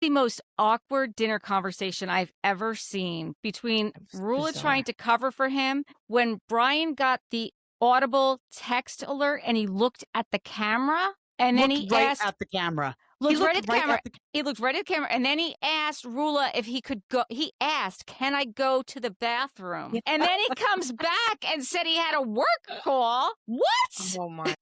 The most awkward dinner conversation I've ever seen between Rulla bizarre. trying to cover for him when Brian got the audible text alert and he looked at the camera and then he asked at the camera. looked right at the camera. He looked right at the camera and then he asked Rulla if he could go. He asked, "Can I go to the bathroom?" Yeah. And then he comes back and said he had a work call. What? Oh my.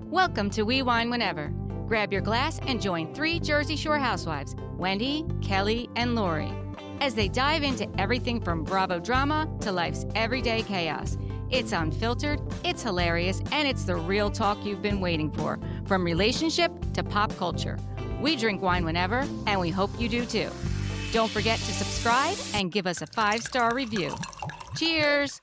Welcome to We Wine Whenever. Grab your glass and join 3 Jersey Shore housewives, Wendy, Kelly, and Lori, as they dive into everything from Bravo drama to life's everyday chaos. It's unfiltered, it's hilarious, and it's the real talk you've been waiting for, from relationship to pop culture. We drink wine whenever, and we hope you do too. Don't forget to subscribe and give us a 5-star review. Cheers!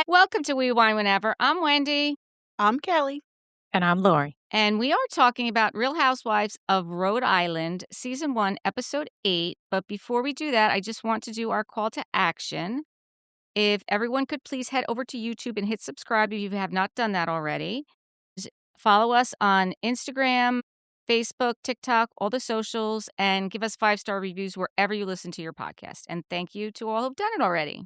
Welcome to We Wine Whenever. I'm Wendy. I'm Kelly. And I'm Lori. And we are talking about Real Housewives of Rhode Island, Season 1, Episode 8. But before we do that, I just want to do our call to action. If everyone could please head over to YouTube and hit subscribe if you have not done that already. Follow us on Instagram, Facebook, TikTok, all the socials, and give us 5-star reviews wherever you listen to your podcast. And thank you to all who've done it already.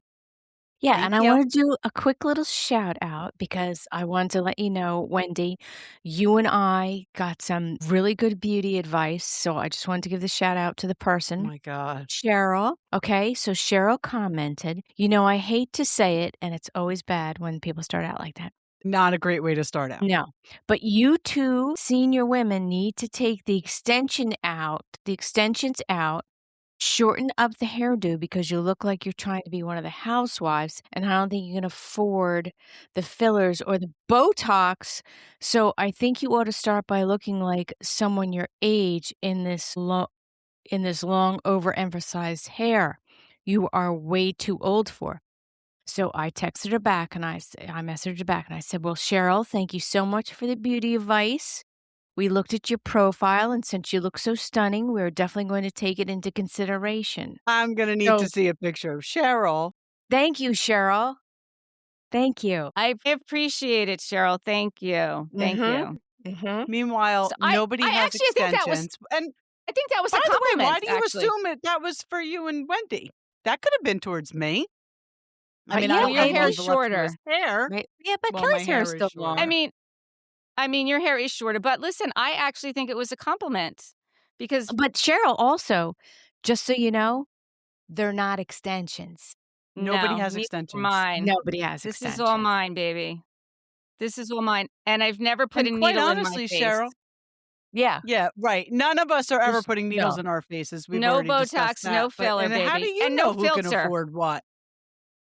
Yeah, Thank and I you. want to do a quick little shout out because I want to let you know, Wendy, you and I got some really good beauty advice. So I just wanted to give the shout out to the Oh person, my God. Cheryl. Okay, so Cheryl commented, I hate to say it, and it's always bad when people start out like that. Not a great way to start out. No, but you two senior women need to take the extensions out, shorten up the hairdo because you look like you're trying to be one of the housewives, and I don't think you can afford the fillers or the Botox. So I think you ought to start by looking like someone your age in this long overemphasized hair. You are way too old for. So I texted her back and I messaged her back and I said, "Well, Cheryl, thank you so much for the beauty advice. We looked at your profile, and since you look so stunning, we're definitely going to take it into consideration." I'm going to need to see a picture of Cheryl. Thank you, Cheryl. Thank you. I appreciate it, Cheryl. Thank you. Thank you. Mm-hmm. Meanwhile, So nobody has actually think that was- extensions. And I think that was by a the way, compliment. why do you actually. assume that was for you and Wendy? That could have been towards me. I mean, yeah, I don't your have hair is voluptuous hair. Right. Yeah, but Well, Kelly's my hair is hair is still short. long. I mean, your hair is shorter, but listen, I actually think it was a compliment because But Cheryl also, just so you know, they're not extensions. Nobody no, has neither are extensions. mine. Nobody has This extensions. is all mine, baby. This is all mine, and I've never put And a quite needle honestly, in my face. Cheryl. Yeah. Yeah, right. None of us are ever Just- putting needles no. in our faces. We've No already discussed Botox, that. no filler, and how do baby, you and know no who can filter. afford what?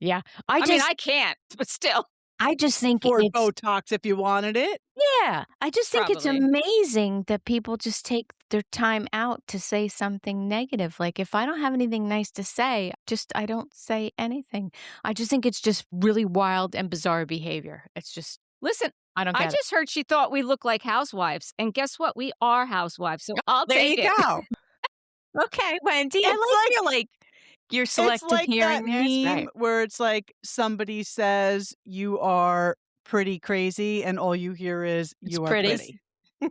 Yeah. I mean, I can't, but still. I just think Afford it's Botox if you wanted it. Yeah, I just think it's Probably. amazing that people just take their time out to say something negative. Like, if I don't have anything nice to say, I don't say anything. I just think it's just really wild and bizarre behavior. It's just, Listen, I don't I get it. just heard she thought we look like housewives, and guess what? We are housewives, so I'll There take you it. go. Okay, Wendy, It's your It's selective like that hearing there. It's meme right. where it's like somebody says you are pretty crazy and all you hear is It's you are pretty. pretty.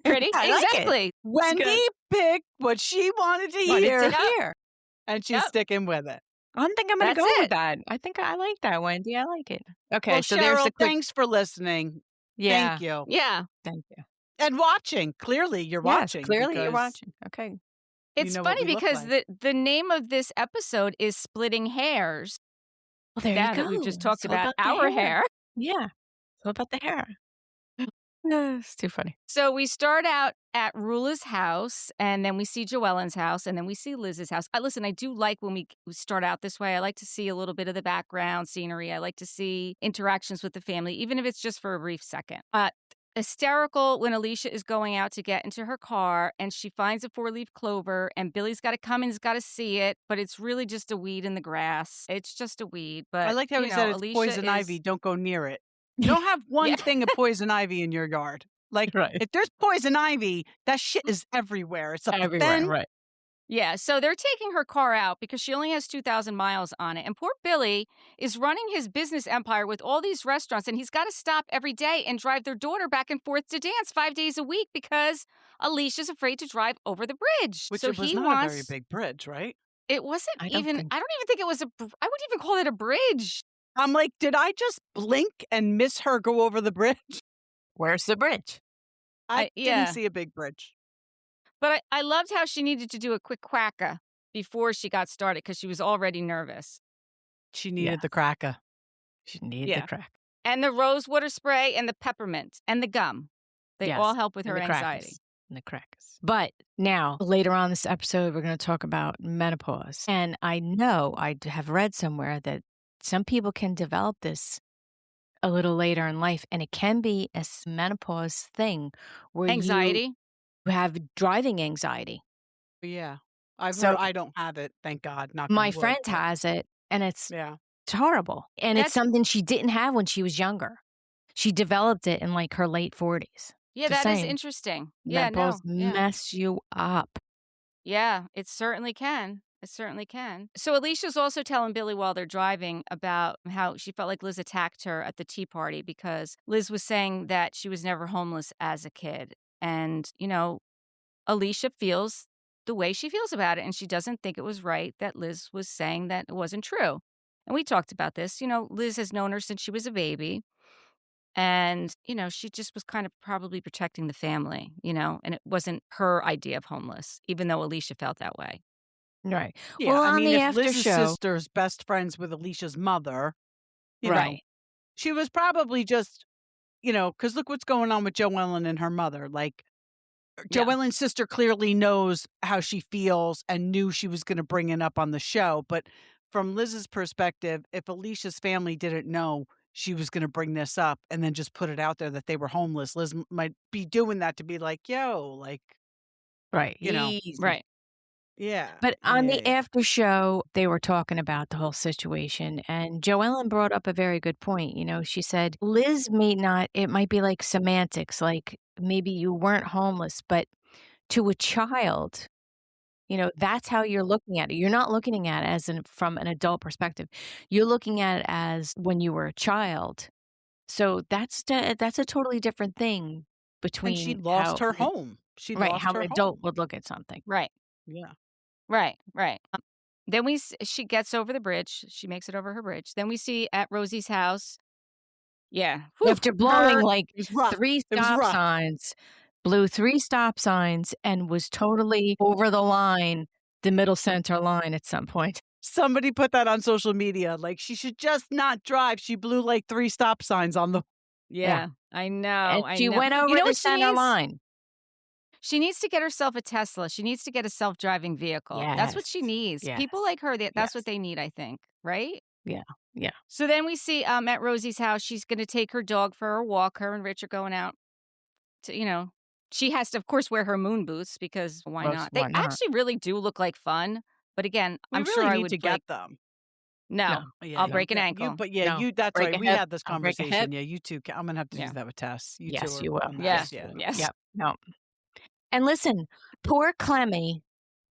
Pretty, I like it. exactly. Wendy picked what she wanted to Wanted hear to hear. and she's Yep. sticking with it. I think I'm going to That's go it. with that. I think I like that, Wendy. I like it. Okay, Well, so there's Cheryl, the quick. thanks for listening. Yeah. Thank you. Yeah. Thank you. And watching. Clearly, you're Yes, watching. clearly you're because watching. Okay. It's know what funny we look because like. the name of this episode is Splitting Hairs. Well, there Now you go. that we've just talked It's all about the our hair. Yeah. It's all about the hair. It's too funny. So we start out at Rulla's house, and then we see Joellen's house, and then we see Liz's house. Listen, I do like when we start out this way. I like to see a little bit of the background scenery. I like to see interactions with the family, even if it's just for a brief second. Hysterical when Alicia is going out to get into her car, and she finds a 4-leaf clover, and Billy's got to come and he's got to see it, but it's really just a weed in the grass. It's just a weed. But I like how he said it's Alicia poison is... ivy. Don't go near it. You don't have one Yeah. thing of poison ivy in your yard. Like, Right. if there's poison ivy, that shit is everywhere. It's up the Everywhere, fence. right. Yeah, so they're taking her car out because she only has 2,000 miles on it. And poor Billy is running his business empire with all these restaurants, and he's got to stop every day and drive their daughter back and forth to dance 5 days a week because Alicia's afraid to drive over the bridge. Which so it was he not a very wants. big bridge, right? It wasn't I don't even. think. I don't even think it was a. I wouldn't even call it a bridge. I'm like, did I just blink and miss her go over the bridge? Where's the bridge? I didn't Yeah. see a big bridge. But I loved how she needed to do a quick quacka before she got started because she was already nervous. She needed the cracker. She needed Yeah. the crack. And the rose water spray and the peppermint and the gum. They Yes, all help with and her the anxiety. crackers. And the crackers. But now, later on this episode, we're going to talk about menopause. And I know I have read somewhere that some people can develop this a little later in life, and it can be a menopause thing where Anxiety. you have driving anxiety. Yeah. I've So- heard I don't have it, thank God. Knock on My wood, friend but- has it, and it's Yeah. horrible. And it's That's- something she didn't have when she was younger. She developed it in like her late 40s. Yeah, Just that is saying. interesting. Yeah, no. Menopause Yeah. mess you up. Yeah, it certainly can. It certainly can. So Alicia's also telling Billy while they're driving about how she felt like Liz attacked her at the tea party because Liz was saying that she was never homeless as a kid. And, Alicia feels the way she feels about it, and she doesn't think it was right that Liz was saying that it wasn't true. And we talked about this. Liz has known her since she was a baby. And, she just was kind of probably protecting the family, and it wasn't her idea of homeless, even though Alicia felt that way. Right. Yeah, Well, I on mean, the if after Liz's show, sister's best friends with Alicia's mother, you know, right. she was probably just, because look what's going on with Joellen and her mother. Like, Yeah. Joellen's sister clearly knows how she feels and knew she was going to bring it up on the show. But from Liz's perspective, if Alicia's family didn't know she was going to bring this up and then just put it out there that they were homeless, Liz might be doing that to be like, yo, like, Right. Easy. Right. yeah. But on the yeah. after show, they were talking about the whole situation. And Joellen brought up a very good point. She said, Liz it might be like semantics, like maybe you weren't homeless, but to a child, that's how you're looking at it. You're not looking at it from an adult perspective. You're looking at it as when you were a child. So that's a totally different thing between And she lost how- her home. She right, lost how her an adult home. would look at something. Right. Yeah. Right. Then she gets over the bridge. She makes it over her bridge. Then we see at Rosie's house. Yeah. After blowing her- like It was rough. 3 It was stop rough. signs, blew 3 stop signs and was totally over the line, the middle center line at some point. Somebody put that on social media. Like, she should just not drive. She blew like 3 stop signs on the. Yeah, I know. And she I know. went over You know the what she center needs? line. She needs to get herself a Tesla. She needs to get a self-driving vehicle. That's what she Yes. needs. Yes. People like her, that's Yes. what they need, I think. Right? Yeah. So then we see at Rosie's house, she's going to take her dog for a walk. Her and Rich are going out to, she has to, of course, wear her moon boots because why Well, not? why They not? actually really do look like fun. But again, We I'm really sure I need would to break. get them. No, Yeah, I'll you- break an yeah, ankle. but yeah, No. that's Break right. a We hip. had this I'll break a conversation. hip. Yeah, you two. I'm gonna have to Yeah. do that with Tess. You Yes, two. you will. on that. Yes. Yeah. Yes. Yep. No. And listen, poor Clemmy,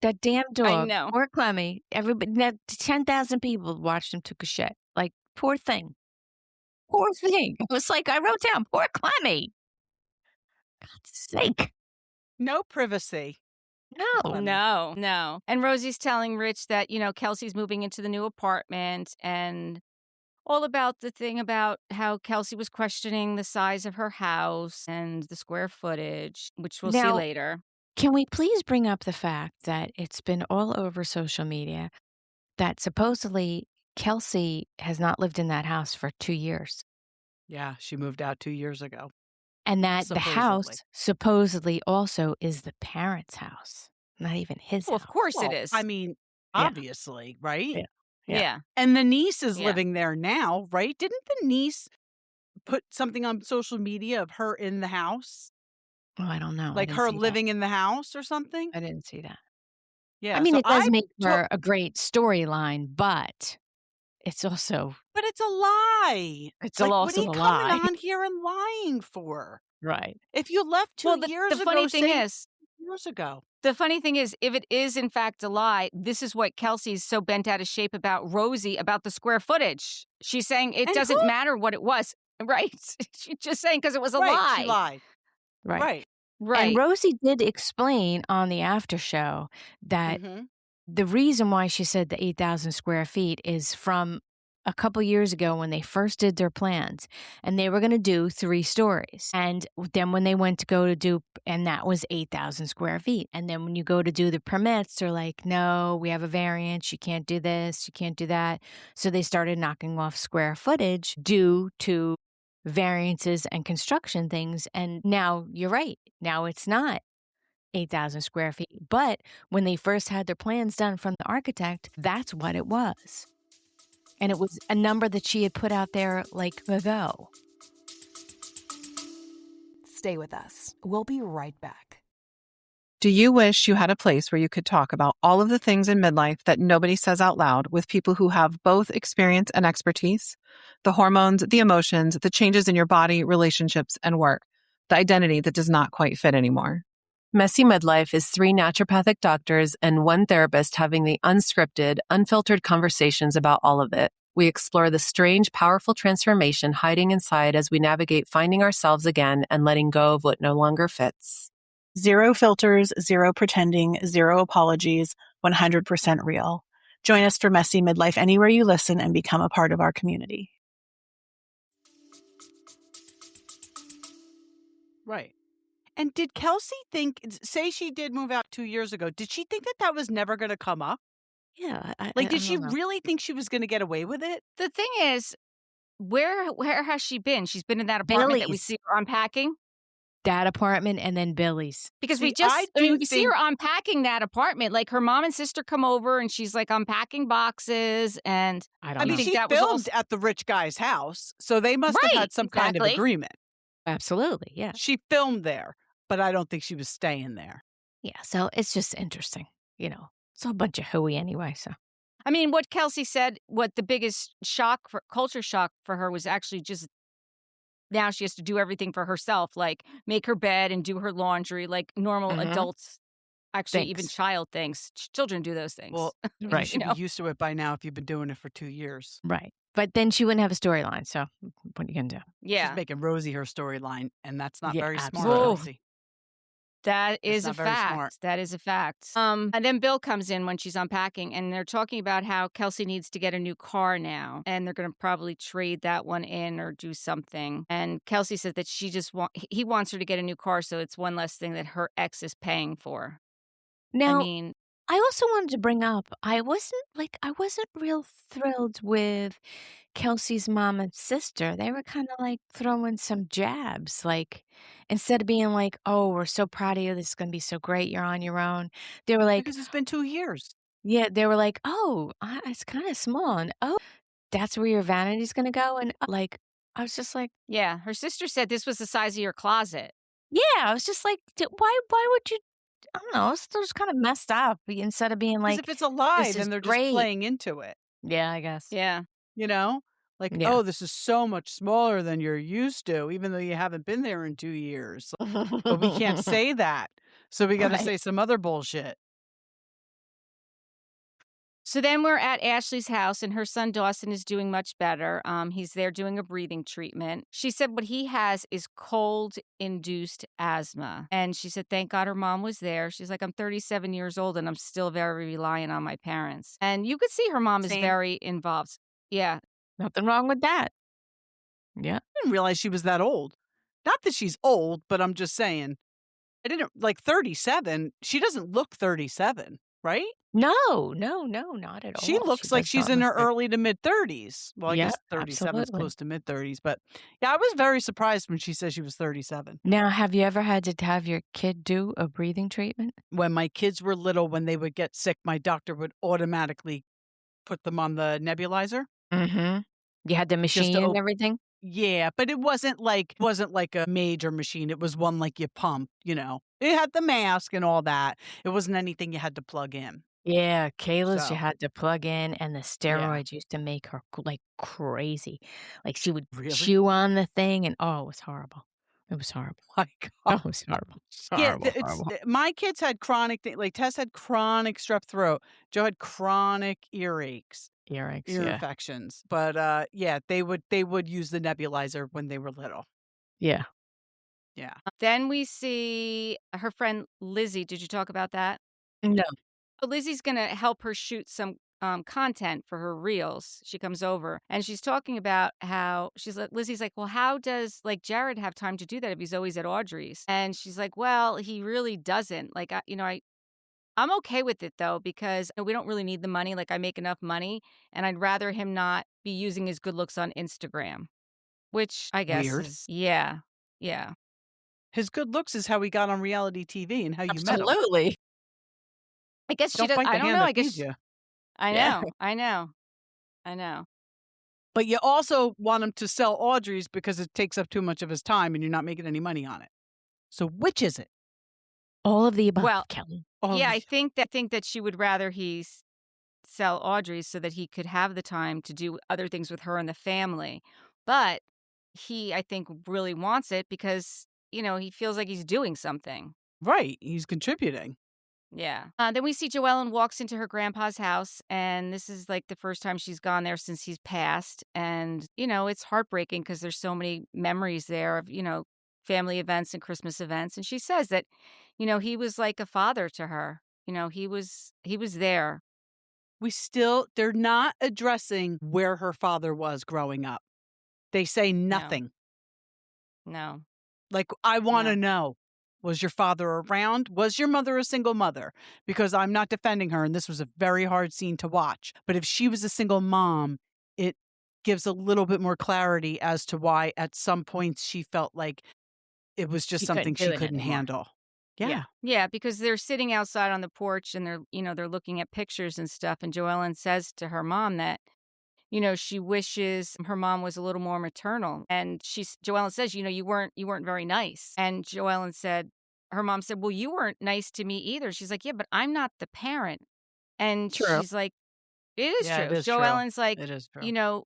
that damn dog. know. Poor Clemmy. Everybody, 10,000 people watched him took a shit. Like, poor thing. Poor thing. It was like, I wrote down, poor Clemmy. God's sake. No privacy. No. Clemmy. No. And Rosie's telling Rich that, Kelsey's moving into the new apartment and all about the thing about how Kelsey was questioning the size of her house and the square footage, which we'll see Now- later. Can we please bring up the fact that it's been all over social media that supposedly Kelsey has not lived in that house for 2 years? Yeah, she moved out 2 years ago. And that the house supposedly also is the parents' house, not even his Well, house. of course Well, it is. I mean, Yeah. obviously, right? Yeah. yeah. And the niece is Yeah. living there now, right? Didn't the niece put something on social media of her in the house? Oh, I don't know. I Like didn't her see that. living in the house or something? I didn't see that. Yeah. I mean, so it does make to- for a great storyline, but it's also But it's a lie. It's like, what also are you a coming lie. on here and lying for? right. If you left 2 Well, the years ago, funny thing say is, you years ago. The funny thing is, if it is in fact a lie, this is what Kelsey's so bent out of shape about Rosie, about the square footage. She's saying it And doesn't who matter what it was. Right. She's just saying because it was a Right, she lie. lied. Right. Right. And Right. Rosie did explain on the after show that Mhm. the reason why she said the 8,000 square feet is from a couple years ago when they first did their plans, and they were gonna do 3 stories, and then when they went to go to do and that was 8,000 square feet, and then when you go to do the permits, they're like, "No, we have a variance, you can't do this, you can't do that." So they started knocking off square footage due to variances and construction things, and now you're right, now it's not 8,000 square feet, but when they first had their plans done from the architect, that's what it was. And it was a number that she had put out there, like, ago. Stay with us. We'll be right back. Do you wish you had a place where you could talk about all of the things in midlife that nobody says out loud with people who have both experience and expertise? The hormones, the emotions, the changes in your body, relationships, and work. The identity that does not quite fit anymore. Messy Midlife is 3 naturopathic doctors and 1 therapist having the unscripted, unfiltered conversations about all of it. We explore the strange, powerful transformation hiding inside as we navigate finding ourselves again and letting go of what no longer fits. 0 filters, 0 pretending, 0 apologies, 100% real. Join us for Messy Midlife anywhere you listen and become a part of our community. Right. And did Kelsey say she did move out 2 years ago, did she think that that was never gonna come up? Yeah, Like, did I she don't know. really think she was gonna get away with it? The thing is, where has she been? She's been in that apartment that we Billy's. see her unpacking? That apartment and then Billy's. Because See, I do we see her unpacking that apartment. Like, her mom and sister come over, and she's, like, unpacking boxes, and I I don't mean, know. think she that was filmed at the rich guy's house, so they must have Right, had some kind of exactly. agreement. Absolutely, yeah. She filmed there, but I don't think she was staying there. Yeah, so it's just interesting, you know. It's a bunch of hooey anyway, so. I mean, what Kelsey said, what the biggest culture shock for her was actually just now she has to do everything for herself, like make her bed and do her laundry like normal Mhm. adults, actually even Thanks. child things. Children do those things. Well, you Right. should know? be used to it by now if you've been doing it for 2 years. Right. But then she wouldn't have a storyline, so what are you gonna do? Yeah, She's making Rosie her storyline, and that's not Yeah, very smart, absolutely. Kelsey. that is a not very fact. smart. That is a fact. And then Bill comes in when she's unpacking, and they're talking about how Kelsey needs to get a new car now, and they're going to probably trade that one in or do something. And Kelsey said that he wants her to get a new car, so it's one less thing that her ex is paying for. I Now, mean, I also wanted to bring up, I wasn't real thrilled with Kelsey's mom and sister. They were kinda, like, throwing some jabs, like, instead of being like, "Oh, we're so proud of you, this is gonna be so great, you're on your own." They were like Because it's been 2 years. yeah, they were like, "Oh, it's kinda small," and, "Oh, that's where your vanity's gonna go," and, like, I was just like yeah, her sister said this was the size of your closet. yeah, I was just like, "D why would you" I don't know, it was kinda messed up instead of being Because like, if it's a lie, "This is then they're just great." playing into it, Yeah, I guess. Yeah. you know? Like, Yeah. "Oh, this is so much smaller than you're used to, even though you haven't been there in 2 years." But we can't say that, so we gotta Right. say some other bullshit. So then we're at Ashley's house, and her son Dawson is doing much better. He's there doing a breathing treatment. She said what he has is cold-induced asthma. And she said, thank God her mom was there. She's like, I'm 37 years old, and I'm still very reliant on my parents. And you could see her mom is Same. very involved. Yeah. Nothing wrong with that. Yeah. I didn't realize she was that old. Not that she's old, but I'm just saying. I didn't like 37. She doesn't look 37, right? No, not at all. She looks like does she's not in look her good. early to mid 30s. Well, I Yeah, guess 37 is absolutely. close to mid 30s, but yeah, I was very surprised when she said she was 37. Now, have you ever had to have your kid do a breathing treatment? When my kids were little, when they would get sick, my doctor would automatically put them on the nebulizer. Mhm. You had the machine and everything? Yeah, but it wasn't like a major machine. It was one like you pump, you know. It had the mask and all that. It wasn't anything you had to plug in. Yeah, Kayla's you So, had to plug in, and the yeah. steroids used to make her like crazy. Like she would Really? chew on the thing, and oh, it was horrible. It was horrible. My Oh, God. it was horrible. Yeah, Horrible, it's horrible. my kids had chronic like Tess had chronic strep throat. Joe had chronic earaches, Earaches, ear yeah. infections. But yeah, they would use the nebulizer when they were little. Yeah. Yeah. Then we see her friend Lizzie. Did you talk about that? No. So Lizzie's going to help her shoot some content for her reels. She comes over and she's talking about how Lizzie's like, well, how does like Jared have time to do that if he's always at Audrey's? And she's like, well, he really doesn't. Like, I'm okay with it though, because we don't really need the money. Like I make enough money and I'd rather him not be using his good looks on Instagram, which I guess Weird. is, yeah. His good looks is how he got on reality TV and how you met him. Absolutely. I guess she Don't does. bite the I don't hand know. that I guess feeds you. I Yeah. know. But you also want him to sell Audrey's because it takes up too much of his time and you're not making any money on it. So which is it? All of the above, Well, Kelly. All of yeah, the- I think that she would rather he sell Audrey's so that he could have the time to do other things with her and the family. But he, I think, really wants it because, he feels like he's doing something. Right. He's contributing. Yeah. Then we see Joellen walks into her grandpa's house, and this is like the first time she's gone there since he's passed. And, it's heartbreaking because there's so many memories there of, family events and Christmas events. And she says that, he was like a father to her. He was there. They're not addressing where her father was growing up. They say nothing. No. Like, I want to No. know, was your father around? Was your mother a single mother? Because I'm not defending her, and this was a very hard scene to watch. But if she was a single mom, it gives a little bit more clarity as to why at some points she felt like it was just She something couldn't do she it couldn't anymore. handle. Yeah. Yeah, because they're sitting outside on the porch and they're looking at pictures and stuff. And Joellen says to her mom that, she wishes her mom was a little more maternal. And Joellen says, you weren't very nice. And her mom said, well, you weren't nice to me either. She's like, yeah, but I'm not the parent. And True. she's like, it is Yeah, true. it is true. Joellen's like, It is true.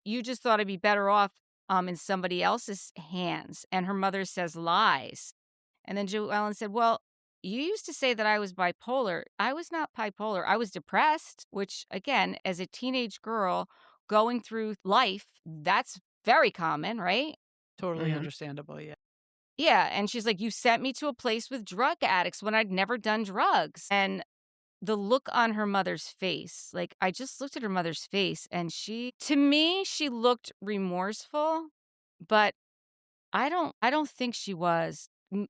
you just thought I'd be better off in somebody else's hands. And her mother says lies. And then Joellen said, well, you used to say that I was bipolar. I was not bipolar. I was depressed, which, again, as a teenage girl going through life, that's very common, right? Totally Mhm. understandable. Yeah. Yeah. And she's like, you sent me to a place with drug addicts when I'd never done drugs. And the look on her mother's face, like I just looked at her mother's face and to me, she looked remorseful, but I don't think she was.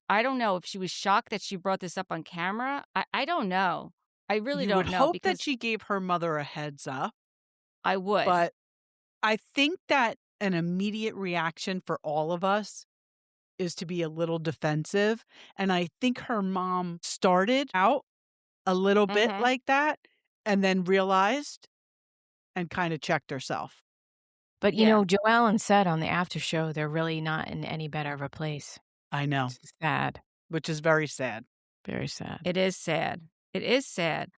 I don't know if she was shocked that she brought this up on camera. I don't know. I really You don't would know hope because that she gave her mother a heads up, I would. but I think that an immediate reaction for all of us is to be a little defensive. And I think her mom started out a little bit Mhm. like that and then realized and kind of checked herself. But, Yeah. Joellen said on the after show, they're really not in any better of a place. I know, It's sad. which is very sad. Very sad. It is sad. It is sad.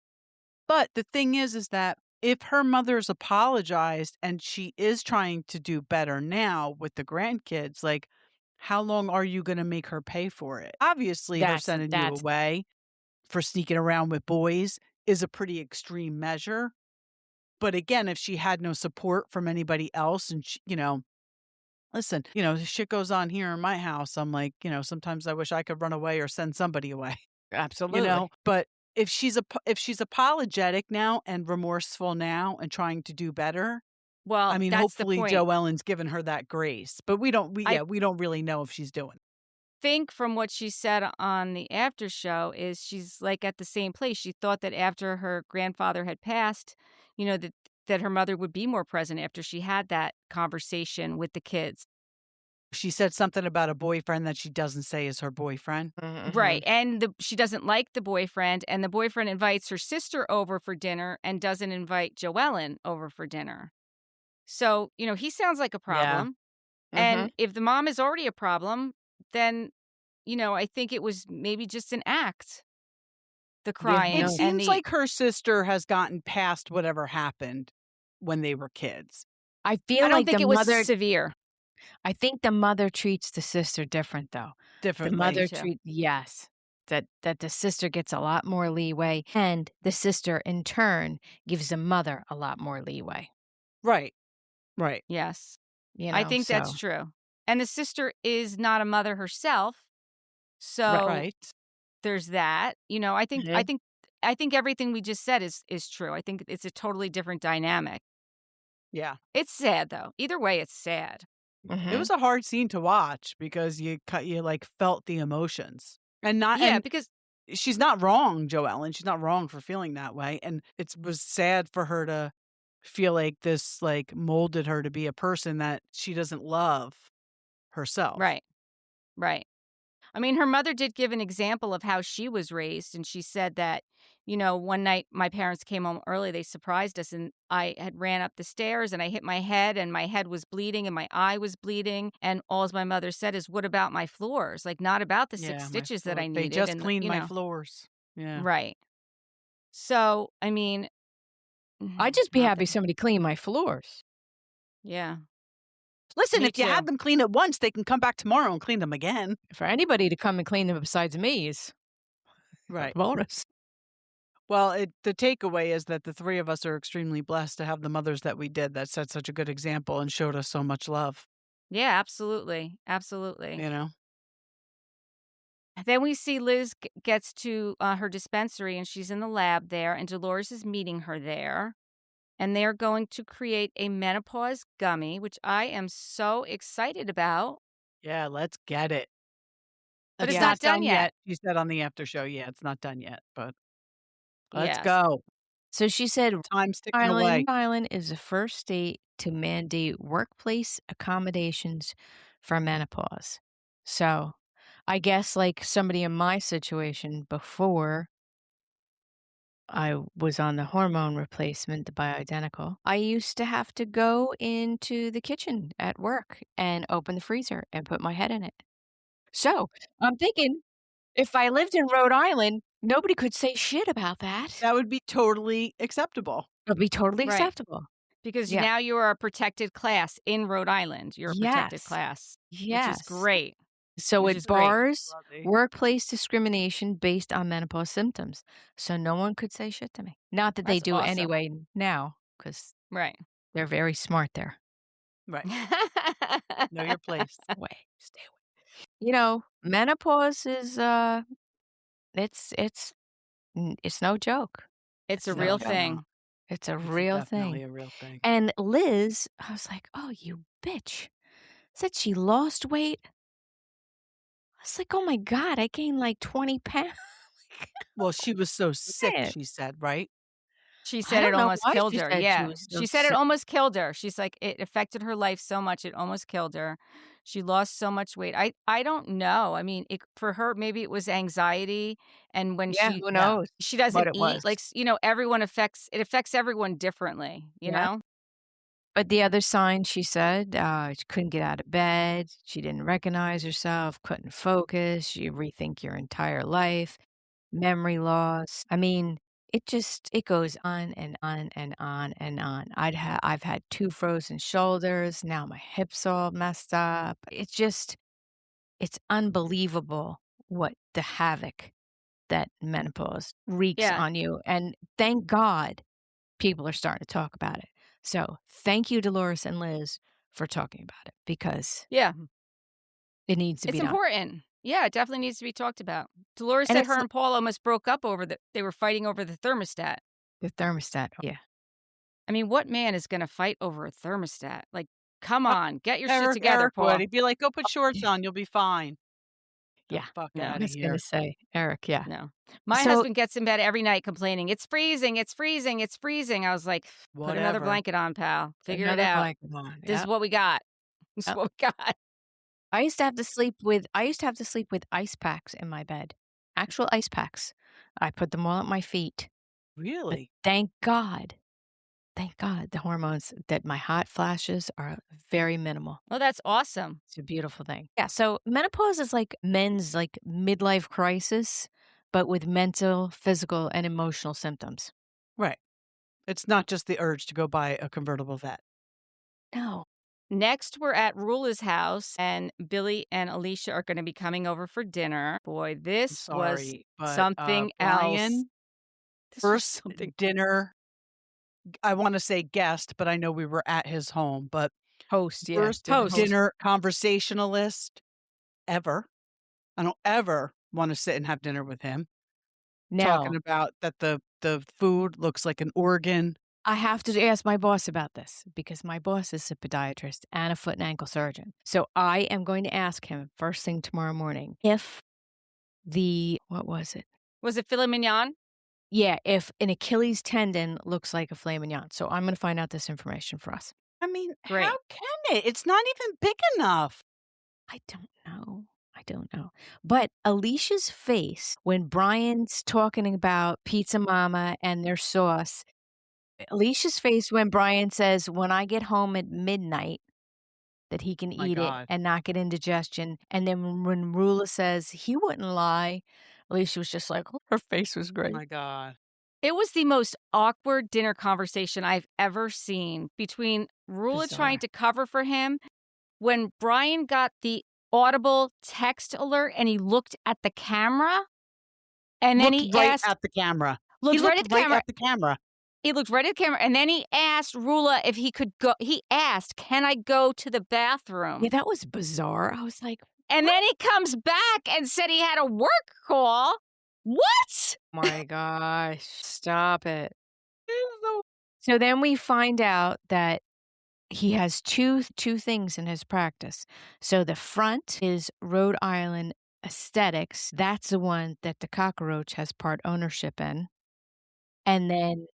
But the thing is that if her mother's apologized and she is trying to do better now with the grandkids, like, how long are you going to make her pay for it? Obviously, her sending you That's away for sneaking around with boys is a pretty extreme measure. But again, if she had no support from anybody else and, listen, shit goes on here in my house. I'm like, sometimes I wish I could run away or send somebody away, absolutely. but if she's apologetic now and remorseful now and trying to do better, Well, I mean, that's hopefully the point. Joellen's given her that grace, but we don't really know if she's doing it. Think from what she said on the after show is she's like at the same place. She thought that after her grandfather had passed, that her mother would be more present after she had that conversation with the kids. She said something about a boyfriend that she doesn't say is her boyfriend. Mhm. Right. And she doesn't like the boyfriend, and the boyfriend invites her sister over for dinner and doesn't invite Joellen over for dinner. So, he sounds like a problem. And if the mom is already a problem, then, I think it was maybe just an act. The crying. It no. seems like her sister has gotten past whatever happened when they were kids. I feel I don't like think the it was mother. severe. I think the mother treats the sister different, though. The differently. mother too. yes. That the sister gets a lot more leeway, and the sister, in turn, gives the mother a lot more leeway, Right. Right. Yes. you I know, think that's so true. And the sister is not a mother herself. So Right. there's that. You know, I think Yeah. I think I think everything we just said is true. I think it's a totally different dynamic. Yeah. It's sad though. Either way, it's sad. It Mhm. was a hard scene to watch because you like felt the emotions. And not Yeah, and because she's not wrong, Joellen. She's not wrong for feeling that way. And it was sad for her to feel like this like molded her to be a person that she doesn't love herself. right, right. I mean, her mother did give an example of how she was raised, and she said that, one night my parents came home early, they surprised us, and I had ran up the stairs and I hit my head, and my head was bleeding and my eye was bleeding, and all my mother said is, "What about my floors?" Like, not about the 6 Yeah, my stitches that floor. I They needed, just and, cleaned my floors. Yeah. right. So, I mean, I'd just be not happy that somebody cleaned my floors. yeah, Listen, me if you too. had them clean it once, they can come back tomorrow and clean them again. For anybody to come and clean them besides me is a Right. bonus. Well, the takeaway is that the three of us are extremely blessed to have the mothers that we did that set such a good example and showed us so much love, Yeah, absolutely, absolutely. you know? Then we see Liz gets to her dispensary and she's in the lab there, and Dolores is meeting her there. And they're going to create a menopause gummy, which I am so excited about, Yeah, let's get it. but It's it's Yeah. not not done done yet. yet. She said on the after show. Yeah, it's not done yet, but let's Yes. go. So she said Time's ticking away. Island is the first state to mandate workplace accommodations for menopause. So I guess like somebody in my situation before I was on the hormone replacement, the bioidentical, I used to have to go into the kitchen at work and open the freezer and put my head in it. So I'm thinking if I lived in Rhode Island, nobody could say shit about that. That would be totally acceptable. It'd be totally Right. acceptable. Because Yeah. now you are a protected class in Rhode Island. You're a protected Yes. class, which is Yes. great. So Which it is great. bars Bloody. workplace discrimination based on menopause symptoms. So no one could say shit to me. Not that they That's do awesome. anyway now, because Right. they're very smart there. Right. Know your place. Stay away. Menopause is it's no joke. It's a no real joke. thing. It's a It's real definitely thing. a real thing. And Liz, I was like, oh, you bitch. Said she lost weight. I was like, oh my God, I gained like 20 pounds. Well, she was so sick, Man. she said, right? She I said it don't know almost why killed she her. said she Yeah. was so She said it sick. almost killed her. She's like, it affected her life so much, it almost killed her. She lost so much weight. I don't know. I mean, for her, maybe it was anxiety. And when Yeah, she who knows doesn't what it eat, was. like, it affects everyone differently, you Yeah. know? But the other sign, she said, she couldn't get out of bed. She didn't recognize herself, couldn't focus. You rethink your entire life, memory loss. I mean, it goes on and on and on and on. I've had 2 frozen shoulders. Now my hips all messed up. It's unbelievable what the havoc that menopause wreaks Yeah. on you. And thank God people are starting to talk about it. So thank you, Dolores and Liz, for talking about it because Yeah. it needs to It's be done. important. Yeah, it definitely needs to be talked about. Dolores And said it's her and Paul almost broke up they were fighting over the thermostat. the thermostat. Yeah. I mean, what man is going to fight over a thermostat? Like, come on, get your shit Eric together, Paul. would. He'd be like, go put shorts on. You'll be fine. Yeah. The fuck No, I out of was going here. to say, Eric, yeah. No. My So- husband gets in bed every night complaining, it's freezing, it's freezing, it's freezing. I was like, put another Whatever. blanket on, pal. Figure it Another out. blanket on. This is Yep. what we got. This is Yep. what we got. I used to have to sleep with ice packs in my bed. Actual ice packs. I put them all at my feet. But Really? thank God, the hormones that my hot flashes are very minimal. Well, that's awesome. It's a beautiful thing. Yeah. So menopause is like men's like midlife crisis, but with mental, physical, and emotional symptoms. Right. It's not just the urge to go buy a convertible vet. No. Next, we're at Rulla's house, and Billy and Alicia are going to be coming over for dinner. Boy, this was Sorry, but something else. Brian, This was first something. dinner, I want to say guest, but I know we were at his home, but Host, yeah. first Host. dinner conversationalist ever. I don't ever want to sit and have dinner with him. Now, Talking about that the food looks like an organ. I have to ask my boss about this because my boss is a podiatrist and a foot and ankle surgeon. So I am going to ask him first thing tomorrow morning if what was it? Was it filet mignon? Yeah, if an Achilles tendon looks like a filet mignon. So I'm going to find out this information for us. I mean, Great. how can it? It's not even big enough. I don't know. But Alicia's face when Brian's talking about Pizza Mama and their sauce, Alicia's face when Brian says, when I get home at midnight, that he can My eat God. it and not get indigestion. And then when Rulla says he wouldn't lie, Alicia was just like, her face was Oh great. my God. It was the most awkward dinner conversation I've ever seen between Rulla trying Bizarre. to cover for him. When Brian got the audible text alert and he looked at the camera, and then Looked he right asked, at the camera. looked He right looked at the camera. at the camera. He looked right at the camera, and then he asked Rulla if he could go. He asked, "Can I go to the bathroom?" Yeah, that was bizarre. I was like, And then he comes back and said he had a work call. What? my gosh, stop it. So then we find out that he has two things in his practice. So the front is Rhode Island Aesthetics. That's the one that the cockroach has part ownership in. And then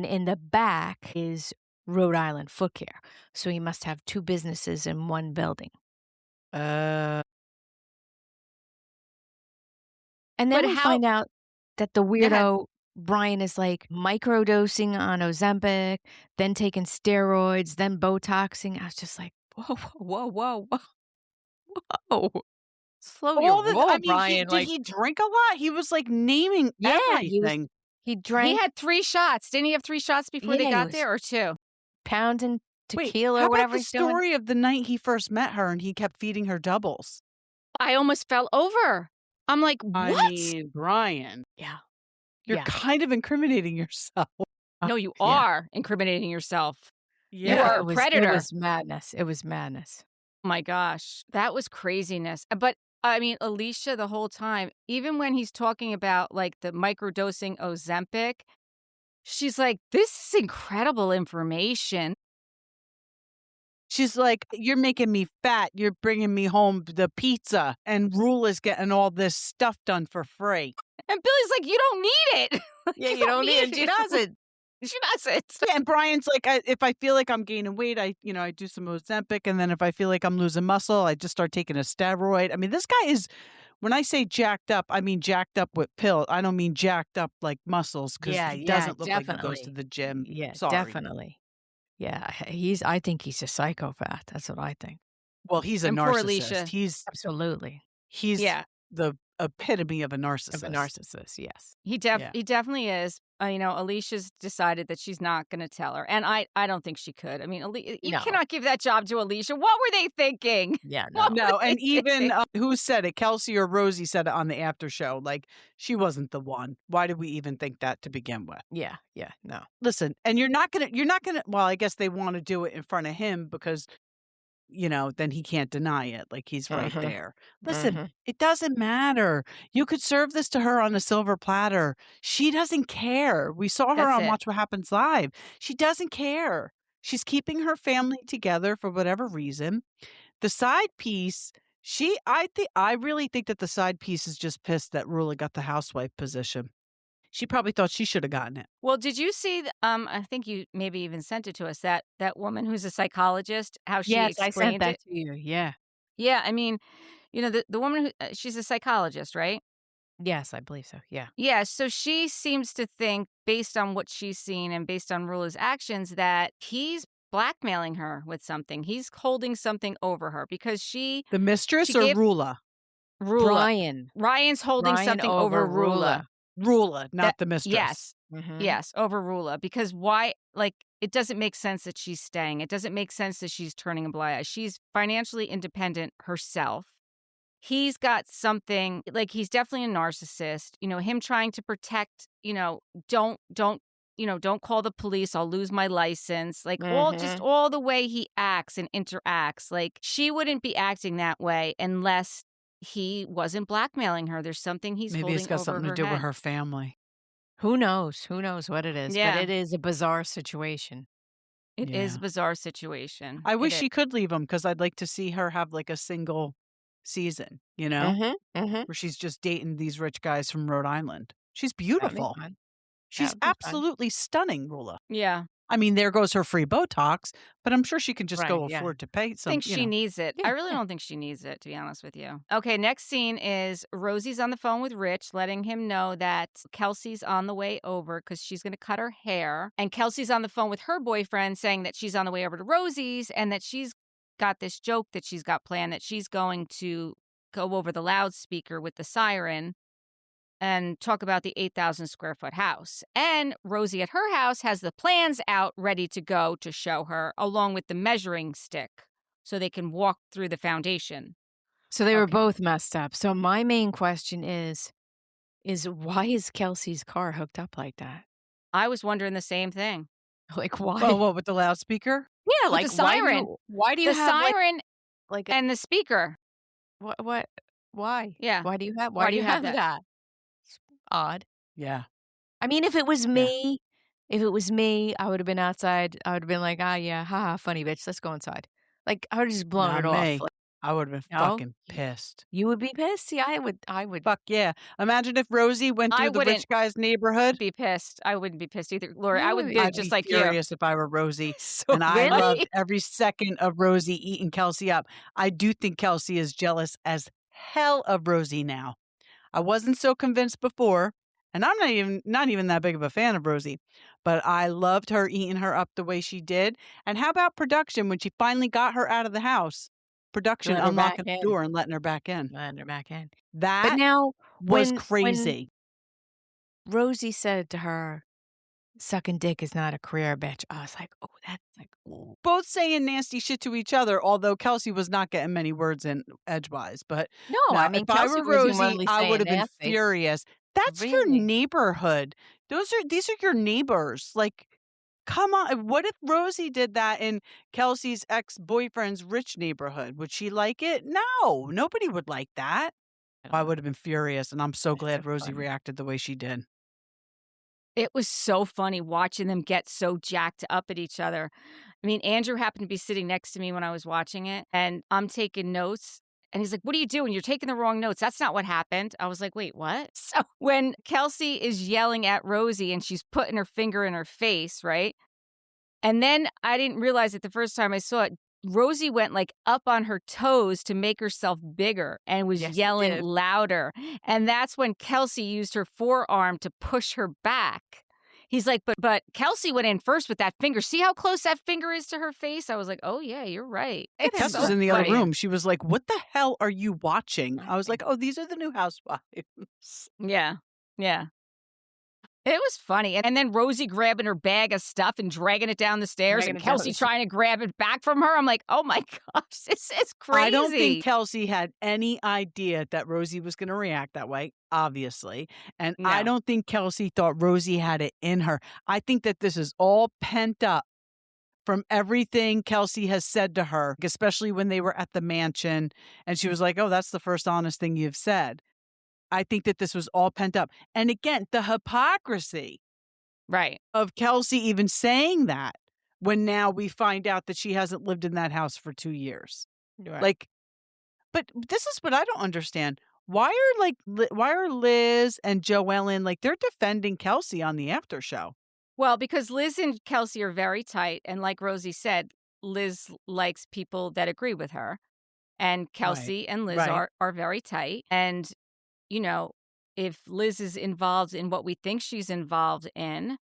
in the back is Rhode Island Foot Care. So he must have two businesses in one building. And then But we how- find out that the ahead. weirdo Brian is like microdosing on Ozempic, then taking steroids, then Botoxing. I was just like, whoa. Slow All your the, roll, I mean, Brian. did he drink a lot? He was like naming Yeah, everything. he drank He had 3 shots. Didn't he have 3 shots before Yeah, they he got was- there, or 2? pounding tequila how or whatever about the he's doing. story of the night he first met her and he kept feeding her doubles? I almost fell over. I'm like, what? I mean, Brian, Yeah. you're Yeah. kind of incriminating yourself. No, you Yeah. are incriminating yourself. Yeah. You are a it was, predator. It was madness. Oh my gosh, that was craziness. But I mean, Alicia, the whole time, even when he's talking about like the microdosing Ozempic, she's like, this is incredible information. She's like, you're making me fat. You're bringing me home the pizza. And Rulla's getting all this stuff done for free. And Billy's like, you don't need it. Yeah, you don't need it. She doesn't. She doesn't. Yeah, and Brian's like, if I feel like I'm gaining weight, I do some Ozempic. And then if I feel like I'm losing muscle, I just start taking a steroid. I mean, this guy is, when I say jacked up, I mean jacked up with pills. I don't mean jacked up like muscles because he doesn't look like he goes to the gym. Yeah, Sorry. definitely. Yeah, I think he's a psychopath. That's what I think. Well, he's a And poor narcissist. Alicia. Absolutely. He's Yeah. the epitome of a narcissist. Of a narcissist, yes. He definitely is. Alicia's decided that she's not going to tell her. And I don't think she could. I mean, you No. cannot give that job to Alicia. What were they thinking? Yeah, What no. were No, they and even thinking? who said it? Kelsey or Rosie said it on the after show. Like, she wasn't the one. Why did we even think that to begin with? Yeah, no. Listen, and you're not gonna. Well, I guess they want to do it in front of him because, then he can't deny it. Like he's right Mhm. there. Listen, Mhm. it doesn't matter. You could serve this to her on a silver platter. She doesn't care. We saw her That's on it. Watch What Happens Live. She doesn't care. She's keeping her family together for whatever reason. The side piece, I really think that the side piece is just pissed that Rulla got the housewife position. She probably thought she should have gotten it. Well, did you see? I think you maybe even sent it to us. That woman who's a psychologist, how she Yes, I sent explained that it. to you. Yeah. Yeah, I mean, the woman who she's a psychologist, right? Yes, I believe so. Yeah. Yeah, so she seems to think, based on what she's seen and based on Rulla's actions, that he's blackmailing her with something. He's holding something over her because The mistress She or gave- Rulla? Brian. Ryan's holding Brian something over Rulla. Rulla, not That- the mistress. Yes, Mhm. yes, over Rulla. Because why? Like, it doesn't make sense that she's staying. It doesn't make sense that she's turning a blind eye. She's financially independent herself. He's got something, like, he's definitely a narcissist. Him trying to protect, don't call the police. I'll lose my license. Like, all the way he acts and interacts. Like, she wouldn't be acting that way unless he wasn't blackmailing her. There's something he's Maybe holding it's got over something to her do with head. her family. Who knows? Who knows what it is? Yeah. But it is a bizarre situation. It is a bizarre situation. I wish It she could leave him because I'd like to see her have like a single season, where she's just dating these rich guys from Rhode Island. She's beautiful. She's absolutely stunning, Rulla. Yeah. I mean, there goes her free Botox, but I'm sure she can just go afford to pay some. I think she needs it. I really don't think she needs it, to be honest with you. Okay, next scene is Rosie's on the phone with Rich, letting him know that Kelsey's on the way over because she's going to cut her hair. And Kelsey's on the phone with her boyfriend saying that she's on the way over to Rosie's and that she's got this joke that she's got planned, that she's going to go over the loudspeaker with the siren and talk about the 8,000 square foot house. And Rosie at her house has the plans out ready to go to show her, along with the measuring stick, so they can walk through the foundation. So they were both messed up. So my main question is why is Kelsey's car hooked up like that? I was wondering the same thing. Like, why? Oh, what, with the loudspeaker? Yeah, With like the siren. Why do you The have siren like and the speaker. what? Why? Yeah. Why do you have? Why do you have that? It's odd. Yeah. I mean, if it was me, I would have been outside. I would have been like, yeah, haha, funny bitch. Let's go inside. Like, I would have just blown Not it off. me. Like, I would have been fucking pissed. you would be pissed. See, I would. Fuck yeah. Imagine if Rosie went through the rich guy's neighborhood. Be pissed. I wouldn't be pissed either, Lori. I would be I'd just be like furious if I were Rosie. So and I loved every second of Rosie eating Kelsey up. I do think Kelsey is jealous as hell of Rosie now. I wasn't so convinced before, and I'm not even that big of a fan of Rosie, but I loved her eating her up the way she did. And how about production when she finally got her out of the house? Production unlocking the door and letting her back in. That but now was crazy. When Rosie said to her, sucking dick is not a career, bitch. I was like, oh, that's like, ooh. Both saying nasty shit to each other, although Kelsey was not getting many words in edgewise. But no, I mean, if Kelsey I were Rosie, I saying would have been nasty. furious. That's your neighborhood. These are your neighbors. Like, come on. What if Rosie did that in Kelsey's ex-boyfriend's rich neighborhood? Would she like it? No, nobody would like that. I would have been furious, and I'm so glad Rosie reacted the way she did. It was so funny watching them get so jacked up at each other. I mean, Andrew happened to be sitting next to me when I was watching it, and I'm taking notes. And he's like, what are you doing? You're taking the wrong notes. That's not what happened. I was like, wait, what? So when Kelsey is yelling at Rosie and she's putting her finger in her face, right? And then I didn't realize it the first time I saw it. Rosie went like up on her toes to make herself bigger and was yelling louder. And that's when Kelsey used her forearm to push her back. He's like, but Kelsey went in first with that finger. See how close that finger is to her face? I was like, oh, yeah, you're right. Kelsey was in the other room. She was like, what the hell are you watching? I was like, oh, these are the new housewives. Yeah. Yeah. It was funny. And then Rosie grabbing her bag of stuff and dragging it down the stairs and Kelsey trying to grab it back from her. I'm like, oh my gosh, this is crazy. I don't think Kelsey had any idea that Rosie was going to react that way, obviously. And I don't think Kelsey thought Rosie had it in her. I think that this is all pent up from everything Kelsey has said to her, especially when they were at the mansion. And she was like, oh, that's the first honest thing you've said. I think that this was all pent up. And again, the hypocrisy of Kelsey even saying that when now we find out that she hasn't lived in that house for 2 years. Right. Like, but this is what I don't understand. Why are Liz and Joellen, like, they're defending Kelsey on the after show? Well, because Liz and Kelsey are very tight. And like Rosie said, Liz likes people that agree with her. And Kelsey and Liz are very tight. And you know, if Liz is involved in what we think she's involved in,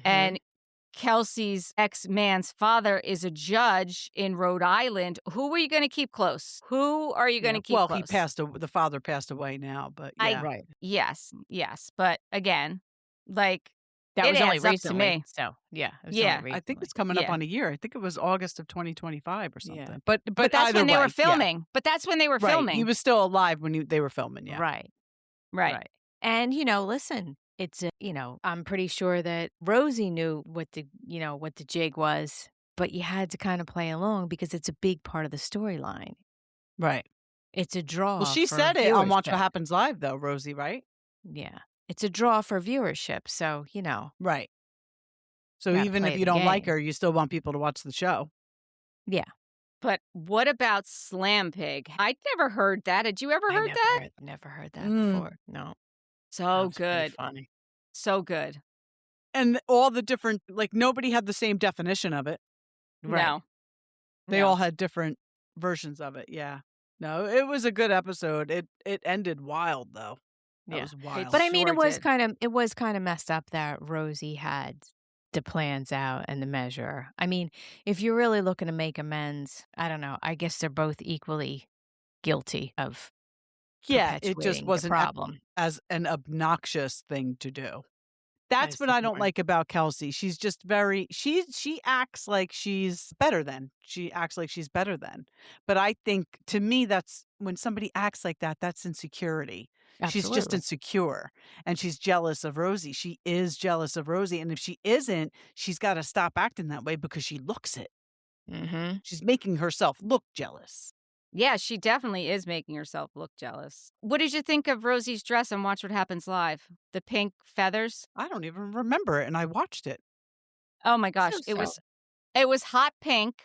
and Kelsey's ex-man's father is a judge in Rhode Island, who are you going to keep close? Who are you going to keep close? Well, the father passed away now, but yeah. Yes. But again, like, That It was only adds up to recently. me. So, yeah. It was Yeah. only I think recently. it's coming up Yeah. on a year. I think it was August of 2025 or Yeah. something. But But that's either when they way, were yeah. filming. But that's when they were Right. filming. He was still alive when they were filming, yeah. Right. Right. And, listen, it's, I'm pretty sure that Rosie knew what the jig was, but you had to kind of play along because it's a big part of the storyline. Right. It's a draw. Well, she for said it on Watch What viewership. Happens Live, though, Rosie, right? Yeah. It's a draw for viewership. So, Right. So gotta even play if the you don't like game. her, you still want people to watch the show. Yeah. But what about Slam Pig? I'd never heard that. Had you ever heard that? Never heard that before. No. So That was pretty good. funny. So good. And all the different, nobody had the same definition of it. Right. No. They No. all had different versions of it. Yeah. No, it was a good episode. It ended wild, though. That Yeah. was wild. But I mean, Sure it was did. kind of messed up that Rosie had the plans out and the measure. I mean, if you're really looking to make amends, I don't know. I guess they're both equally guilty of Yeah, it just perpetuating the wasn't problem. as an obnoxious thing to do. That's As what the I don't porn. like about Kelsey. She's just very she acts like she's better than. She acts like she's better than. But I think to me that's when somebody acts like that, that's insecurity. She's just Absolutely. insecure and she's jealous of Rosie. She is jealous of Rosie. And if she isn't, she's got to stop acting that way because she looks it. Mm-hmm. She's making herself look jealous. Yeah, she definitely is making herself look jealous. What did you think of Rosie's dress on Watch What Happens Live? The pink feathers? I don't even remember it. And I watched it. Oh my gosh. So-so. It was hot pink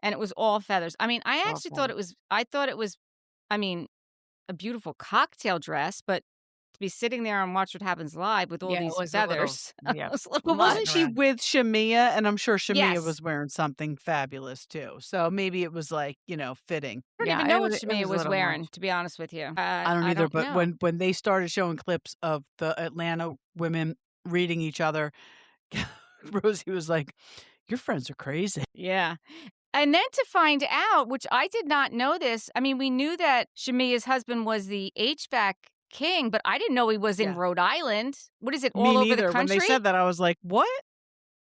and it was all feathers. I mean, I actually thought it was a beautiful cocktail dress, but to be sitting there and Watch What Happens Live with all Yeah, it these was a little- feathers. yeah. It was a little But wasn't much. she around. with Shamia? And I'm sure Shamia Yes. was wearing something fabulous too. So maybe it was fitting. I don't Yeah, even know it what was- it Shamia was a was little wearing, much. to be honest with you. I don't either. But know. when they started showing clips of the Atlanta women reading each other, Rosie was like, "Your friends are crazy." Yeah. And then to find out, which I did not know this, I mean, we knew that Shamia's husband was the HVAC king, but I didn't know he was in Yeah. Rhode Island. What is it, Me all over neither. the country? When they said that, I was like, "What?"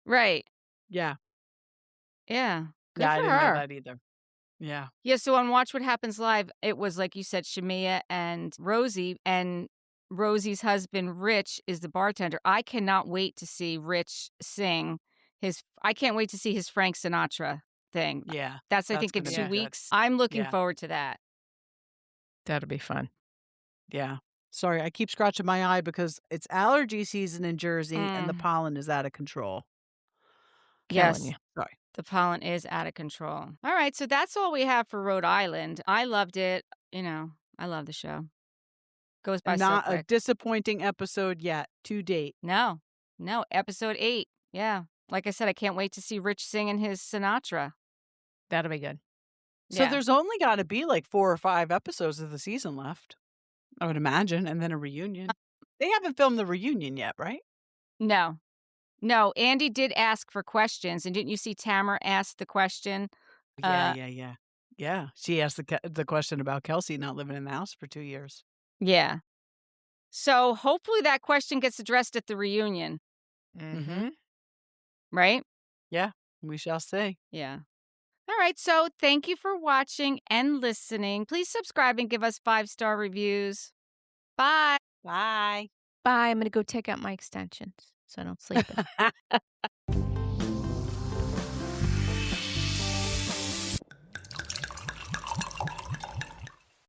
Right. Yeah. Yeah. Good Yeah, I for didn't her. know that either. Yeah. Yeah, so on Watch What Happens Live, it was like you said, Shamia and Rosie, and Rosie's husband, Rich, is the bartender. I cannot wait to see Rich sing I can't wait to see his Frank Sinatra thing. Yeah. That's I That's think, in gonna 2 be good. weeks. I'm looking Yeah. forward to that. That'll be fun. Yeah. Sorry, I keep scratching my eye because it's allergy season in Jersey and the pollen is out of control. Yes. Killing you. Sorry. The pollen is out of control. All right, so that's all we have for Rhode Island. I loved it. I love the show. Goes by Not so a quick. disappointing episode yet to date. No, episode 8. Yeah. Like I said, I can't wait to see Rich singing his Sinatra. That'll be good. So Yeah. there's only got to be 4 or 5 episodes of the season left, I would imagine, and then a reunion. They haven't filmed the reunion yet, right? No, Andy did ask for questions, and didn't you see Tamara ask the question? Yeah. She asked the question about Kelsey not living in the house for 2 years. Yeah. So hopefully that question gets addressed at the reunion, Mm-hmm. right? Yeah, we shall see. Yeah. All right, so thank you for watching and listening. Please subscribe and give us 5-star reviews. Bye. Bye. Bye. I'm going to go take out my extensions so I don't sleep in.